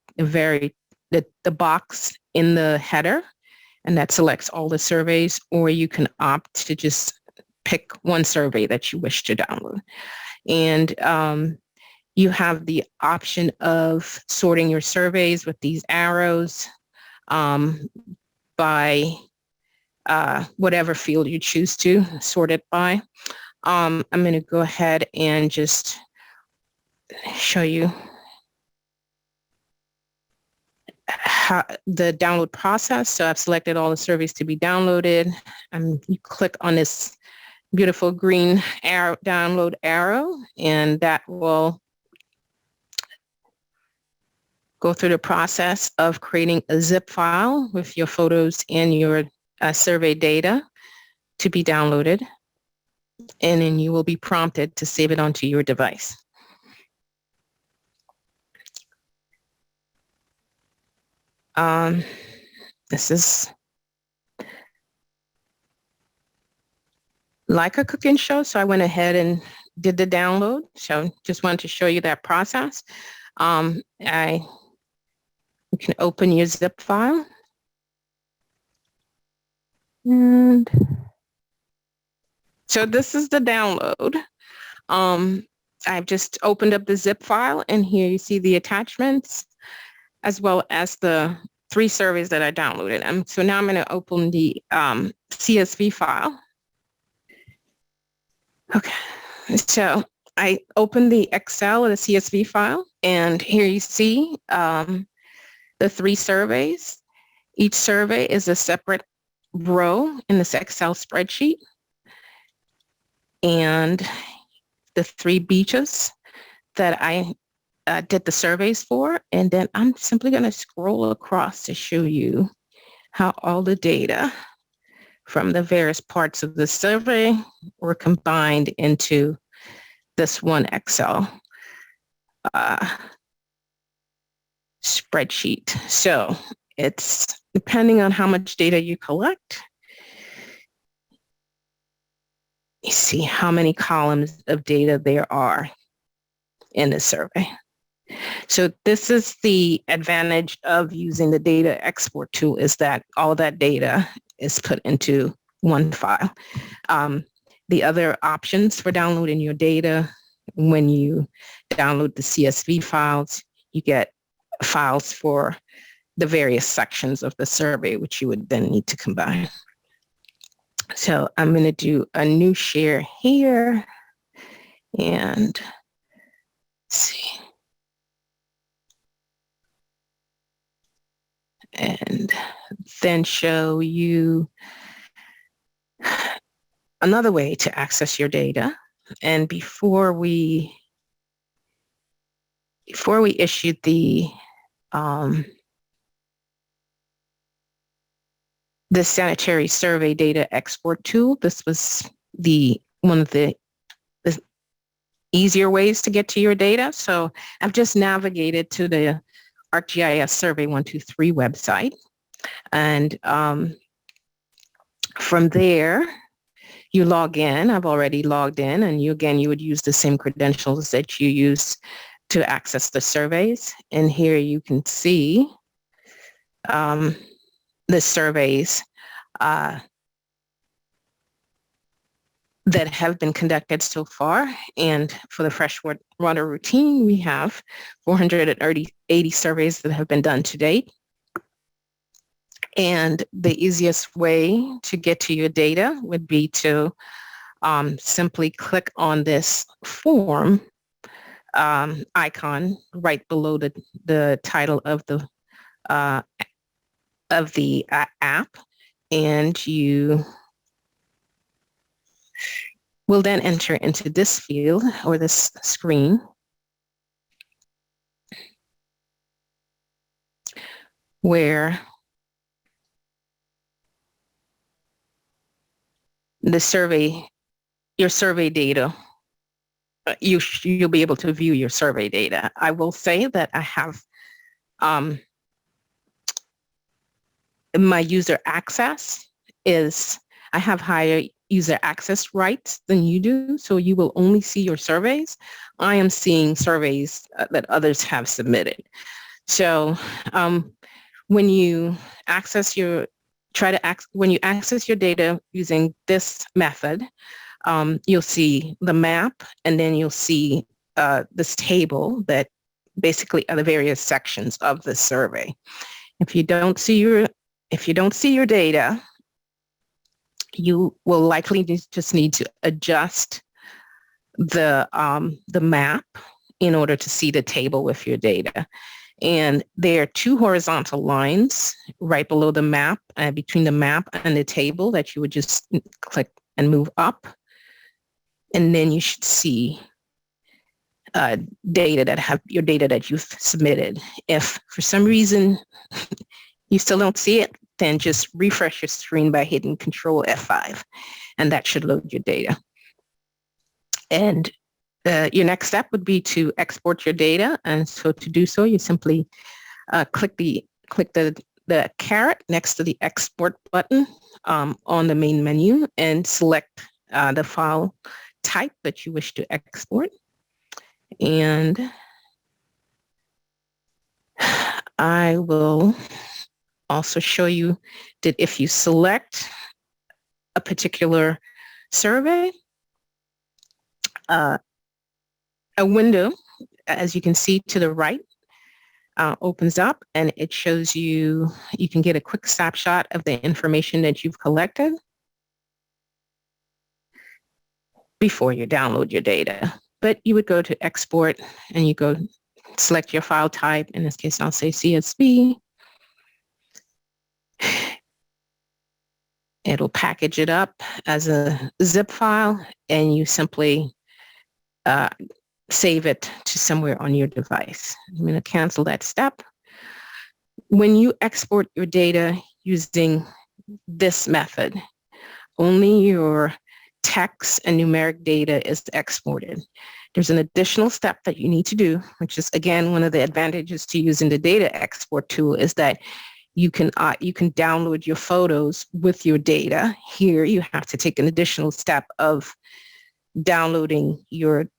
box in the header, and that selects all the surveys, or you can opt to just pick one survey that you wish to download. And you have the option of sorting your surveys with these arrows by whatever field you choose to sort it by. I'm going to go ahead and just show you how the download process. So I've selected all the surveys to be downloaded. You click on this beautiful green arrow, download arrow, and that will go through the process of creating a zip file with your photos and your survey data to be downloaded. And then you will be prompted to save it onto your device. This is like a cooking show, so I went ahead and did the download. So just wanted to show you that process. You can open your zip file. And so this is the download. I've just opened up the zip file, and here you see the attachments as well as the 3 surveys that I downloaded. So now I'm going to open the CSV file. Okay, so I opened the Excel or the CSV file, and here you see the 3 surveys. Each survey is a separate row in this Excel spreadsheet, and the 3 beaches that I did the surveys for. And then I'm simply going to scroll across to show you how all the data from the various parts of the survey were combined into this one Excel spreadsheet. So it's depending on how much data you collect. You see how many columns of data there are in the survey. So this is the advantage of using the data export tool, is that all that data is put into one file. The other options for downloading your data, when you download the CSV files, you get files for the various sections of the survey, which you would then need to combine. So I'm going to do a new share here and see. And then show you another way to access your data. And before we issued the sanitary survey data export tool, this was one of the easier ways to get to your data. So I've just navigated to the ArcGIS Survey 123 website. And from there, you log in. I've already logged in, and you would use the same credentials that you use to access the surveys. And here you can see the surveys that have been conducted so far. And for the freshwater routine, we have 480 surveys that have been done to date. And the easiest way to get to your data would be to simply click on this form icon right below the title of the app, and you will then enter into this field or this screen where your survey data, you'll be able to view your survey data. I will say that I have my user access is, I have higher user access rights than you do, so you will only see your surveys. I am seeing surveys that others have submitted. So when you access your data using this method, you'll see the map, and then you'll see this table that basically are the various sections of the survey. If you don't see your data, you will likely just need to adjust the map in order to see the table with your data. And there are two horizontal lines right below the map, between the map and the table, that you would just click and move up. And then you should see data that you've submitted. If for some reason you still don't see it, then just refresh your screen by hitting Control F5, and that should load your data. And your next step would be to export your data. And so to do so, you simply click the caret next to the export button on the main menu and select the file type that you wish to export. And I will also show you that if you select a particular survey, a window, as you can see to the right, opens up, and it shows you can get a quick snapshot of the information that you've collected before you download your data. But you would go to export, and you go select your file type. In this case, I'll say CSV. It'll package it up as a zip file, and you simply save it to somewhere on your device. I'm going to cancel that step. When you export your data using this method, only your text and numeric data is exported. There's an additional step that you need to do, which is, again, one of the advantages to using the data export tool, is that you can download your photos with your data. Here, you have to take an additional step of downloading your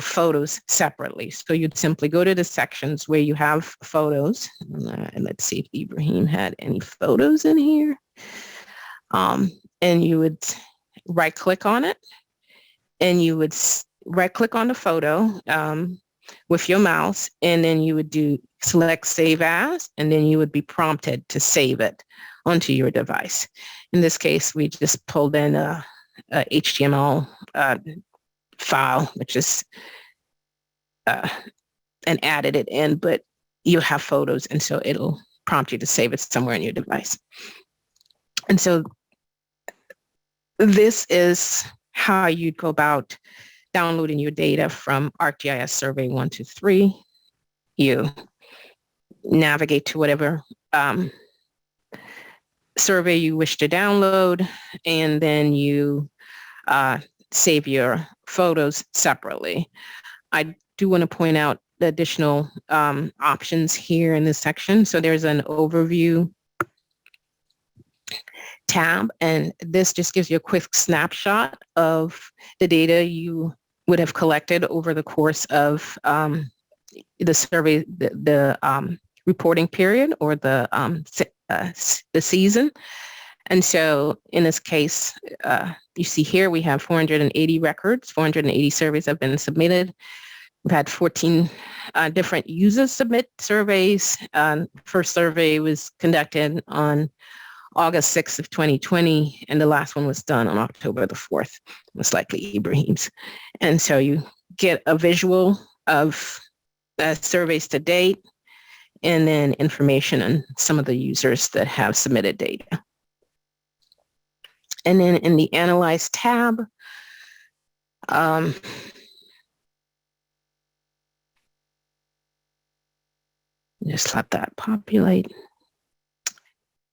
photos separately. So you'd simply go to the sections where you have photos. And let's see if Ibrahim had any photos in here. And you would right-click on it, and you would right-click on the photo with your mouse, and then you would select Save As, and then you would be prompted to save it onto your device. In this case, we just pulled in a HTML file, which is and added it in, but you have photos, and so it'll prompt you to save it somewhere on your device. And so this is how you'd go about downloading your data from ArcGIS Survey 123. You navigate to whatever survey you wish to download, and then you save your photos separately. I do want to point out the additional options here in this section. So there's an overview tab, and this just gives you a quick snapshot of the data you would have collected over the course of the survey, the reporting period, or the season. And so in this case, you see here we have 480 records, 480 surveys have been submitted. We've had 14 different users submit surveys. First survey was conducted on August 6th of 2020, and the last one was done on October the 4th, most likely Ibrahim's. And so you get a visual of surveys to date, and then information on some of the users that have submitted data. And then in the Analyze tab, just let that populate.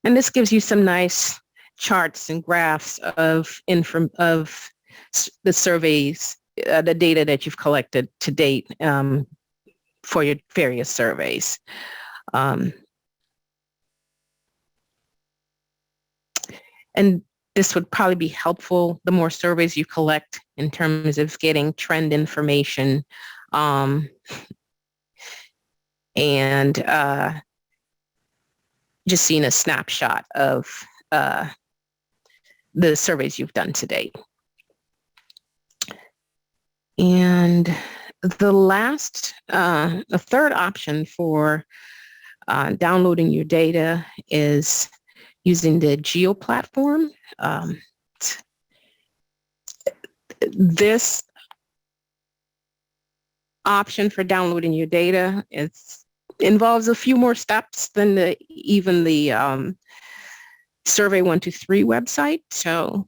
And this gives you some nice charts and graphs of the surveys, the data that you've collected to date for your various surveys. And this would probably be helpful the more surveys you collect in terms of getting trend information, and just seeing a snapshot of the surveys you've done to date. And the third option for downloading your data is using the Geo platform. This option for downloading your data involves a few more steps than even the Survey 123 website. So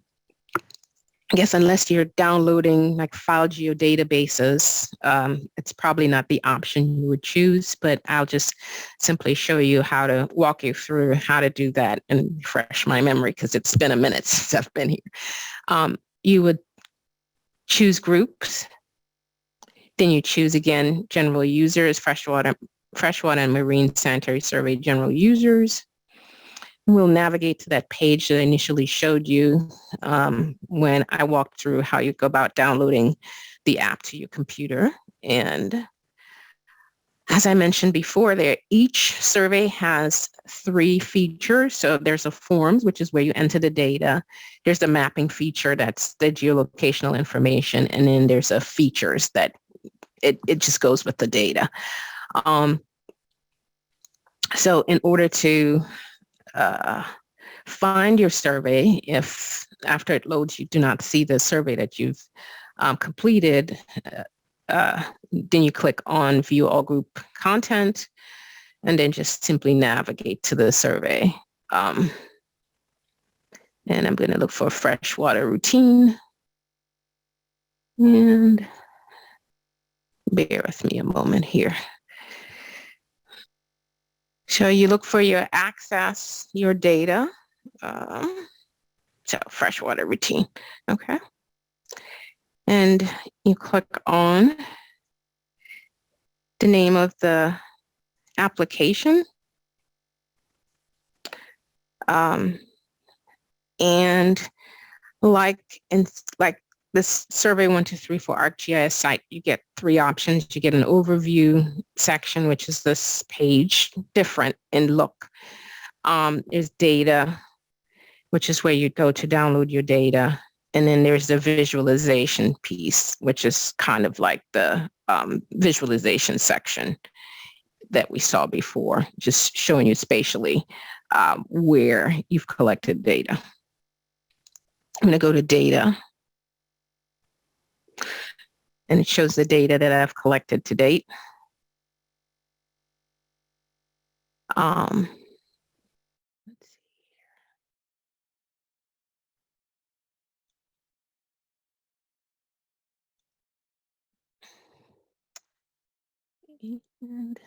I guess unless you're downloading like file geodatabases, it's probably not the option you would choose, but I'll just simply show you walk you through how to do that and refresh my memory because it's been a minute since I've been here. You would choose groups, then you choose again general users, freshwater and marine sanitary survey general users. We'll navigate to that page that I initially showed you when I walked through how you go about downloading the app to your computer. And as I mentioned before, each survey has 3 features. So there's a forms, which is where you enter the data. There's the mapping feature, that's the geolocational information. And then there's a features that it just goes with the data. So in order to find your survey, if after it loads you do not see the survey that you've completed, then you click on View All Group Content, and then just simply navigate to the survey. And I'm going to look for freshwater routine. And bear with me a moment here. So you look for your access, your data. So freshwater routine, okay. And you click on the name of the application. And like this Survey 123 for ArcGIS site, you get 3 options. You get an overview section, which is this page, different in look. There's data, which is where you go to download your data. And then there's the visualization piece, which is kind of like the visualization section that we saw before, just showing you spatially where you've collected data. I'm going to go to data. And it shows the data that I've collected to date. Let's see. And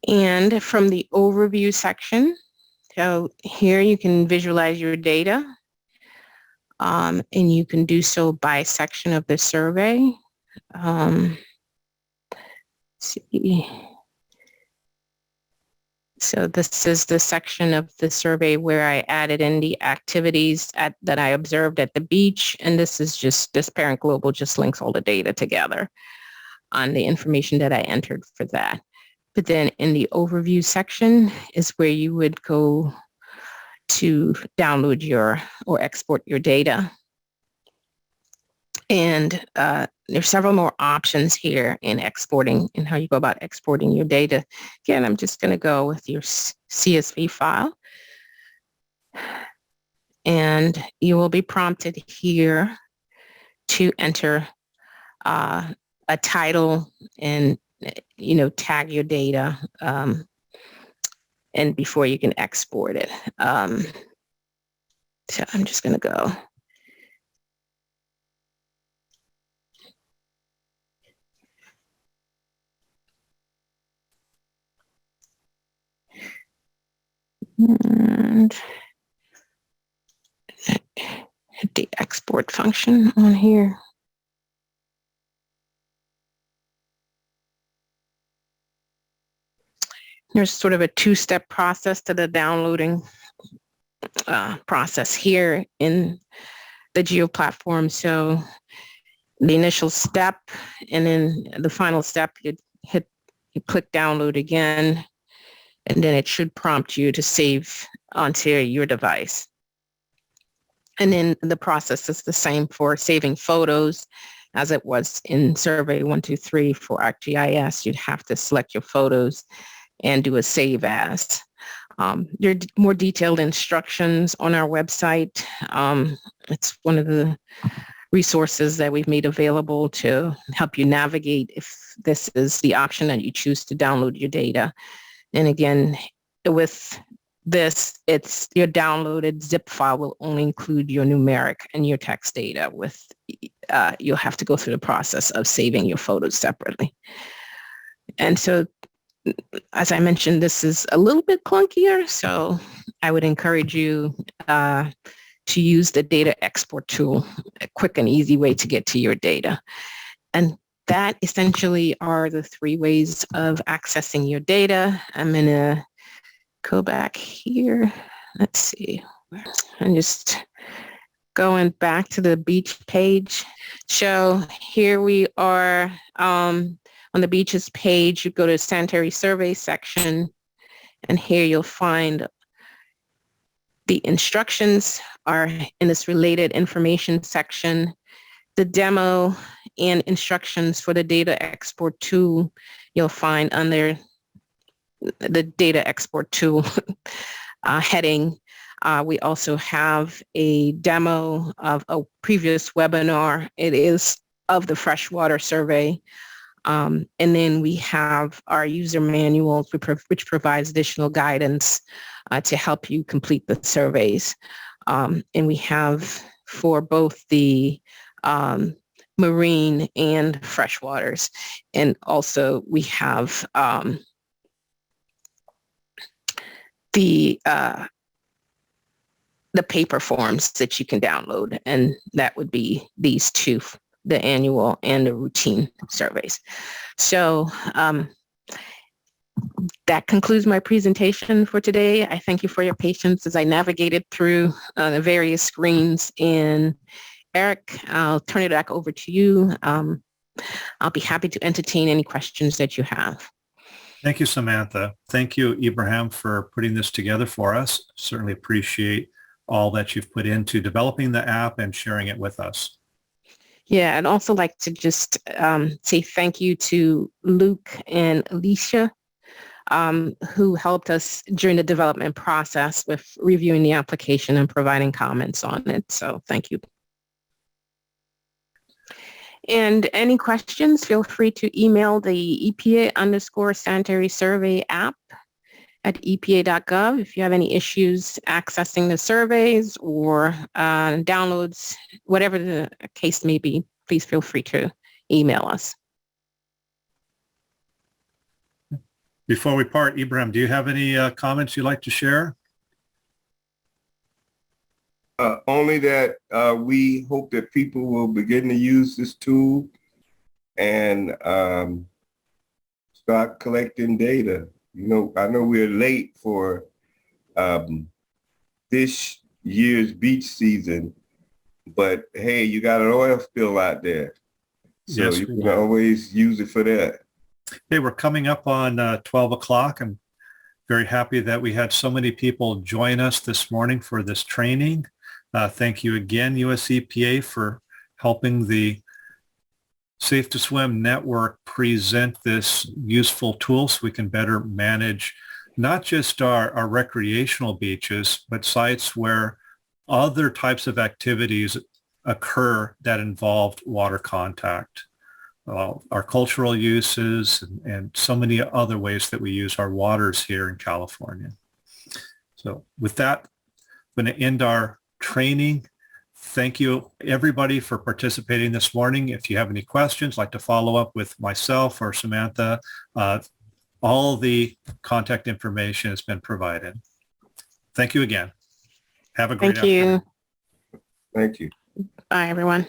and from the overview section, so here you can visualize your data, and you can do so by section of the survey. Let's see. So this is the section of the survey where I added in the activities that I observed at the beach. And this is just, this parent global just links all the data together on the information that I entered for that. But then in the overview section is where you would go to download or export your data. And there's several more options here in exporting and how you go about exporting your data. Again, I'm just going to go with your CSV file. And you will be prompted here to enter a title and, tag your data. and before you can export it. So I'm just going to go. And hit the export function on here. There's sort of a two-step process to the downloading process here in the Geo platform. So the initial step, and then the final step, you click download again, and then it should prompt you to save onto your device. And then the process is the same for saving photos as it was in Survey 123 for ArcGIS. You'd have to select your photos and do a save as. There are more detailed instructions on our website. It's one of the resources that we've made available to help you navigate if this is the option that you choose to download your data. And again, with this, it's your downloaded zip file will only include your numeric and your text data. With you'll have to go through the process of saving your photos separately. And so, as I mentioned, this is a little bit clunkier, so I would encourage you to use the data export tool, a quick and easy way to get to your data. And that essentially are the three ways of accessing your data. I'm going to go back here. Let's see. I'm just going back to the beach page. So here we are on the beaches page. You go to sanitary survey section, and here you'll find the instructions are in this related information section. The demo and instructions for the data export tool you'll find under the data export tool heading. We also have a demo of a previous webinar. It is of the freshwater survey. And then we have our user manual, which provides additional guidance to help you complete the surveys. And we have for both the marine and freshwaters. And also we have the paper forms that you can download, and that would be these two, the annual and the routine surveys. So that concludes my presentation for today. I thank you for your patience as I navigated through the various screens. And Eric, I'll turn it back over to you. I'll be happy to entertain any questions that you have. Thank you, Samantha. Thank you, Ibrahim, for putting this together for us. Certainly appreciate all that you've put into developing the app and sharing it with us. Yeah, I'd also like to just say thank you to Luke and Alicia, who helped us during the development process with reviewing the application and providing comments on it. So thank you. And any questions, feel free to email the EPA_Sanitary Survey App at epa.gov. If you have any issues accessing the surveys or downloads, whatever the case may be, please feel free to email us. Before we part, Ibrahim, do you have any comments you'd like to share? Only that we hope that people will begin to use this tool and start collecting data. You know, I know we're late for this year's beach season, but hey, you got an oil spill out there. So yes, you can always use it for that. Hey, we're coming up on 12 o'clock. I'm very happy that we had so many people join us this morning for this training. Thank you again, USEPA, for helping the Safe to Swim Network present this useful tool so we can better manage not just our recreational beaches, but sites where other types of activities occur that involved water contact. Our cultural uses and so many other ways that we use our waters here in California. So with that, I'm going to end our training. Thank you, everybody, for participating this morning. If you have any questions, like to follow up with myself or Samantha, all the contact information has been provided. Thank you again. Have a great Thank you. afternoon. Thank you. Bye, everyone.